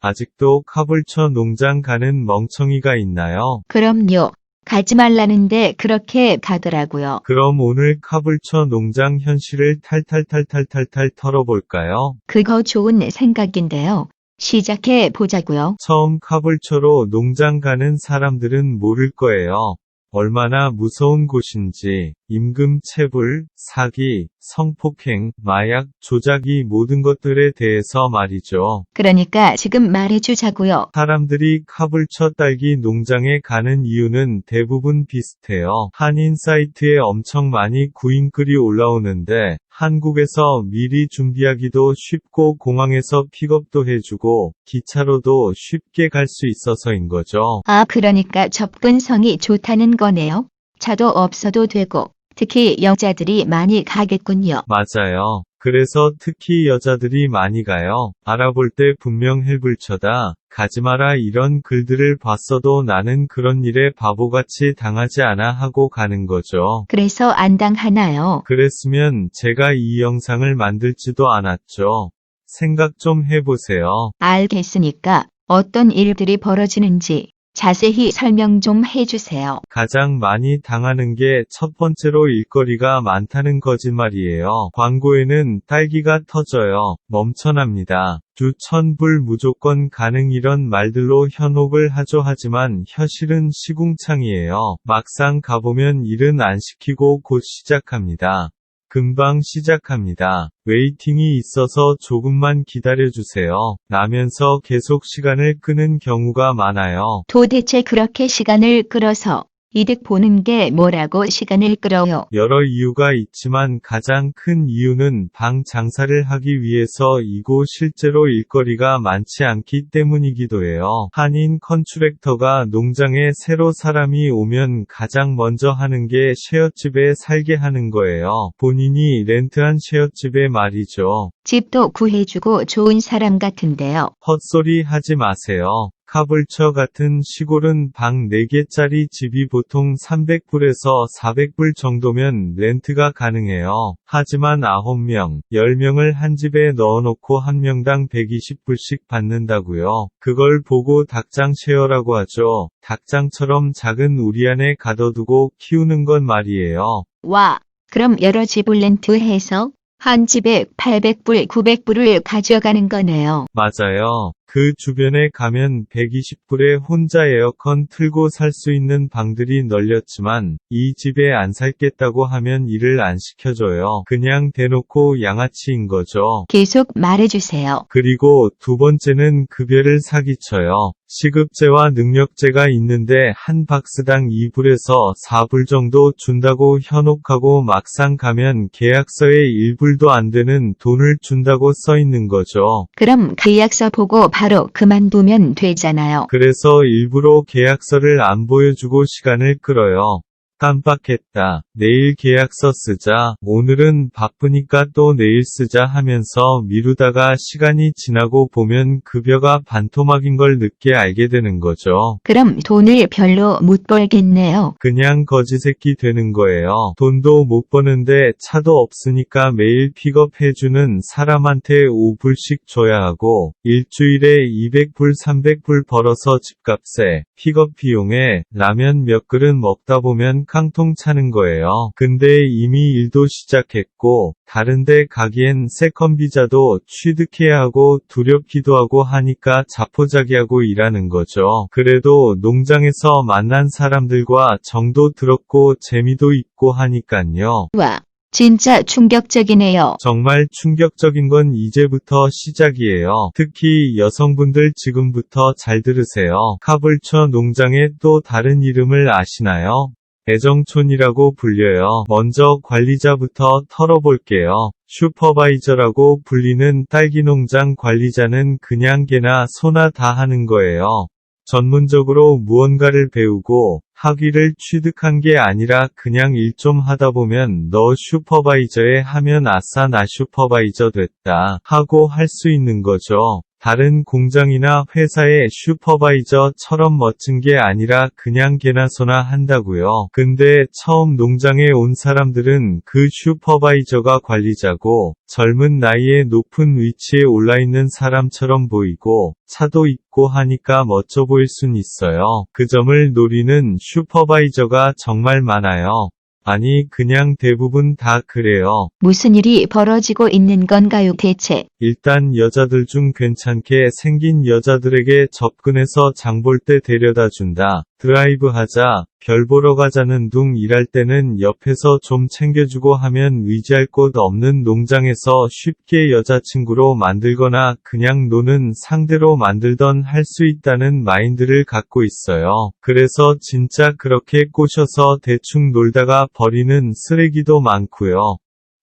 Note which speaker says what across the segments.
Speaker 1: 아직도 카불처 농장 가는 멍청이가 있나요?
Speaker 2: 그럼요. 가지 말라는데 그렇게 가더라고요.
Speaker 1: 그럼 오늘 카불처 농장 현실을 탈탈탈탈탈탈 털어볼까요?
Speaker 2: 그거 좋은 생각인데요. 시작해 보자고요.
Speaker 1: 처음 카불처로 농장 가는 사람들은 모를 거예요. 얼마나 무서운 곳인지, 임금 체불, 사기, 성폭행, 마약, 조작 이 모든 것들에 대해서 말이죠.
Speaker 2: 그러니까 지금 말해주자고요.
Speaker 1: 사람들이 카불처 딸기 농장에 가는 이유는 대부분 비슷해요. 한인 사이트에 엄청 많이 구인글이 올라오는데 한국에서 미리 준비하기도 쉽고 공항에서 픽업도 해주고 기차로도 쉽게 갈 수 있어서인 거죠.
Speaker 2: 아, 그러니까 접근성이 좋다는 거네요. 차도 없어도 되고, 특히 여자들이 많이 가겠군요.
Speaker 1: 맞아요. 그래서 특히 여자들이 많이 가요. 알아볼 때 분명 헬불처다. 가지마라 이런 글들을 봤어도 나는 그런 일에 바보같이 당하지 않아 하고 가는 거죠.
Speaker 2: 그래서 안 당하나요?
Speaker 1: 그랬으면 제가 이 영상을 만들지도 않았죠. 생각 좀 해보세요.
Speaker 2: 알겠으니까 어떤 일들이 벌어지는지 자세히 설명 좀 해주세요.
Speaker 1: 가장 많이 당하는 게 첫 번째로 일거리가 많다는 거짓말이에요. 광고에는 딸기가 터져요. 멈춰납니다. 주 1000불 무조건 가능 이런 말들로 현혹을 하죠. 하지만 현실은 시궁창이에요. 막상 가보면 일은 안 시키고 곧 시작합니다. 금방 시작합니다. 웨이팅이 있어서 조금만 기다려주세요. 라면서 계속 시간을 끄는 경우가 많아요.
Speaker 2: 도대체 그렇게 시간을 끌어서 이득 보는 게 뭐라고 시간을 끌어요?
Speaker 1: 여러 이유가 있지만 가장 큰 이유는 방 장사를 하기 위해서이고 실제로 일거리가 많지 않기 때문이기도 해요. 한인 컨트랙터가 농장에 새로 사람이 오면 가장 먼저 하는 게 쉐어집에 살게 하는 거예요. 본인이 렌트한 쉐어집에 말이죠.
Speaker 2: 집도 구해주고 좋은 사람 같은데요.
Speaker 1: 헛소리 하지 마세요. 카불처 같은 시골은 방 4개짜리 집이 보통 300불에서 400불 정도면 렌트가 가능해요. 하지만 9명, 10명을 한 집에 넣어놓고 한 명당 120불씩 받는다고요. 그걸 보고 닭장 쉐어라고 하죠. 닭장처럼 작은 우리 안에 가둬두고 키우는 건 말이에요.
Speaker 2: 와, 그럼 여러 집을 렌트해서 한 집에 800불, 900불을 가져가는 거네요.
Speaker 1: 맞아요. 그 주변에 가면 120불에 혼자 에어컨 틀고 살 수 있는 방들이 널렸지만 이 집에 안 살겠다고 하면 일을 안 시켜줘요. 그냥 대놓고 양아치인 거죠.
Speaker 2: 계속 말해주세요.
Speaker 1: 그리고 두 번째는 급여를 사기쳐요. 시급제와 능력제가 있는데 한 박스당 2불에서 4불 정도 준다고 현혹하고 막상 가면 계약서에 1불도 안 되는 돈을 준다고 써 있는 거죠.
Speaker 2: 그럼 계약서 보고 바로 그만두면 되잖아요.
Speaker 1: 그래서 일부러 계약서를 안 보여주고 시간을 끌어요. 깜빡했다. 내일 계약서 쓰자. 오늘은 바쁘니까 또 내일 쓰자 하면서 미루다가 시간이 지나고 보면 급여가 반토막인 걸 늦게 알게 되는 거죠.
Speaker 2: 그럼 돈을 별로 못 벌겠네요.
Speaker 1: 그냥 거지새끼 되는 거예요. 돈도 못 버는데 차도 없으니까 매일 픽업해주는 사람한테 5불씩 줘야 하고 일주일에 200불 300불 벌어서 집값에 픽업 비용에 라면 몇 그릇 먹다 보면 깡통 차는 거예요. 근데 이미 일도 시작했고 다른데 가기엔 세컨비자도 취득해야 하고 두렵기도 하고 하니까 자포자기하고 일하는 거죠. 그래도 농장에서 만난 사람들과 정도 들었고 재미도 있고 하니깐요.
Speaker 2: 와, 진짜 충격적이네요.
Speaker 1: 정말 충격적인 건 이제부터 시작이에요. 특히 여성분들 지금부터 잘 들으세요. 카불처 농장의 또 다른 이름을 아시나요? 애정촌이라고 불려요. 먼저 관리자부터 털어볼게요. 슈퍼바이저라고 불리는 딸기농장 관리자는 그냥 개나 소나 다 하는 거예요. 전문적으로 무언가를 배우고 학위를 취득한 게 아니라 그냥 일 좀 하다 보면 너 슈퍼바이저에 하면 아싸 나 슈퍼바이저 됐다 하고 할 수 있는 거죠. 다른 공장이나 회사의 슈퍼바이저처럼 멋진 게 아니라 그냥 개나 소나 한다고요. 근데 처음 농장에 온 사람들은 그 슈퍼바이저가 관리자고 젊은 나이에 높은 위치에 올라있는 사람처럼 보이고 차도 있고 하니까 멋져 보일 순 있어요. 그 점을 노리는 슈퍼바이저가 정말 많아요. 아니 그냥 대부분 다 그래요.
Speaker 2: 무슨 일이 벌어지고 있는 건가요 대체?
Speaker 1: 일단 여자들 중 괜찮게 생긴 여자들에게 접근해서 장볼 때 데려다 준다. 드라이브 하자, 별 보러 가자는 둥 일할 때는 옆에서 좀 챙겨주고 하면 의지할 곳 없는 농장에서 쉽게 여자친구로 만들거나 그냥 노는 상대로 만들던 할 수 있다는 마인드를 갖고 있어요. 그래서 진짜 그렇게 꼬셔서 대충 놀다가 버리는 쓰레기도 많고요.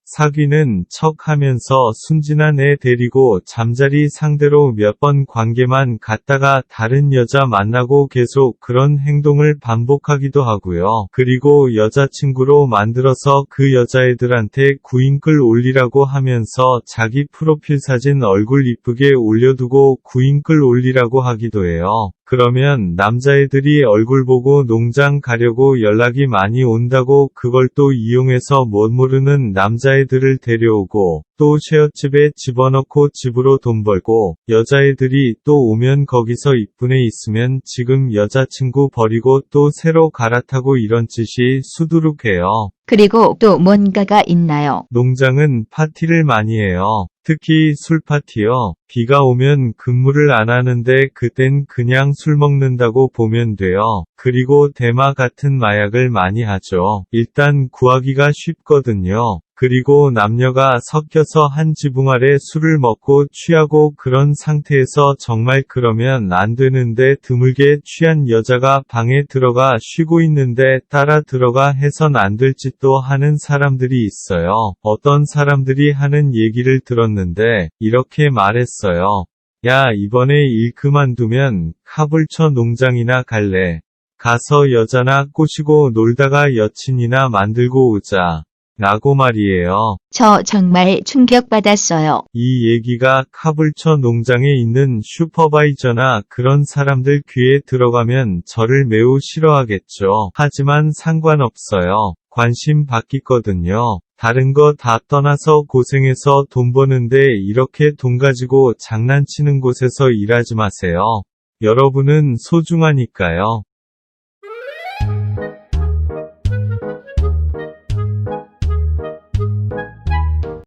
Speaker 1: 사귀는 척 하면서 순진한 애 데리고 잠자리 상대로 몇 번 관계만 갖다가 다른 여자 만나고 계속 그런 행동을 반복하기도 하고요. 그리고 여자친구로 만들어서 그 여자애들한테 구인글 올리라고 하면서 자기 프로필 사진 얼굴 이쁘게 올려두고 구인글 올리라고 하기도 해요. 그러면 남자애들이 얼굴 보고 농장 가려고 연락이 많이 온다고 그걸 또 이용해서 못 모르는 남자애들을 데려오고 또 쉐어집에 집어넣고 집으로 돈 벌고 여자애들이 또 오면 거기서 이쁜 애 있으면 지금 여자친구 버리고 또 새로 갈아타고 이런 짓이 수두룩해요.
Speaker 2: 그리고 또 뭔가가 있나요?
Speaker 1: 농장은 파티를 많이 해요. 특히 술 파티요. 비가 오면 근무를 안 하는데 그땐 그냥 술 먹는다고 보면 돼요. 그리고 대마 같은 마약을 많이 하죠. 일단 구하기가 쉽거든요. 그리고 남녀가 섞여서 한 지붕 아래 술을 먹고 취하고 그런 상태에서 정말 그러면 안 되는데 드물게 취한 여자가 방에 들어가 쉬고 있는데 따라 들어가 해선 안 될 짓도 하는 사람들이 있어요. 어떤 사람들이 하는 얘기를 들었는데 이렇게 말했어요. 야, 이번에 일 그만두면 카불처 농장이나 갈래. 가서 여자나 꼬시고 놀다가 여친이나 만들고 오자. 라고 말이에요.
Speaker 2: 저 정말 충격받았어요.
Speaker 1: 이 얘기가 카불처 농장에 있는 슈퍼바이저나 그런 사람들 귀에 들어가면 저를 매우 싫어하겠죠. 하지만 상관없어요. 관심 받기거든요. 다른 거 다 떠나서 고생해서 돈 버는데 이렇게 돈 가지고 장난치는 곳에서 일하지 마세요. 여러분은 소중하니까요.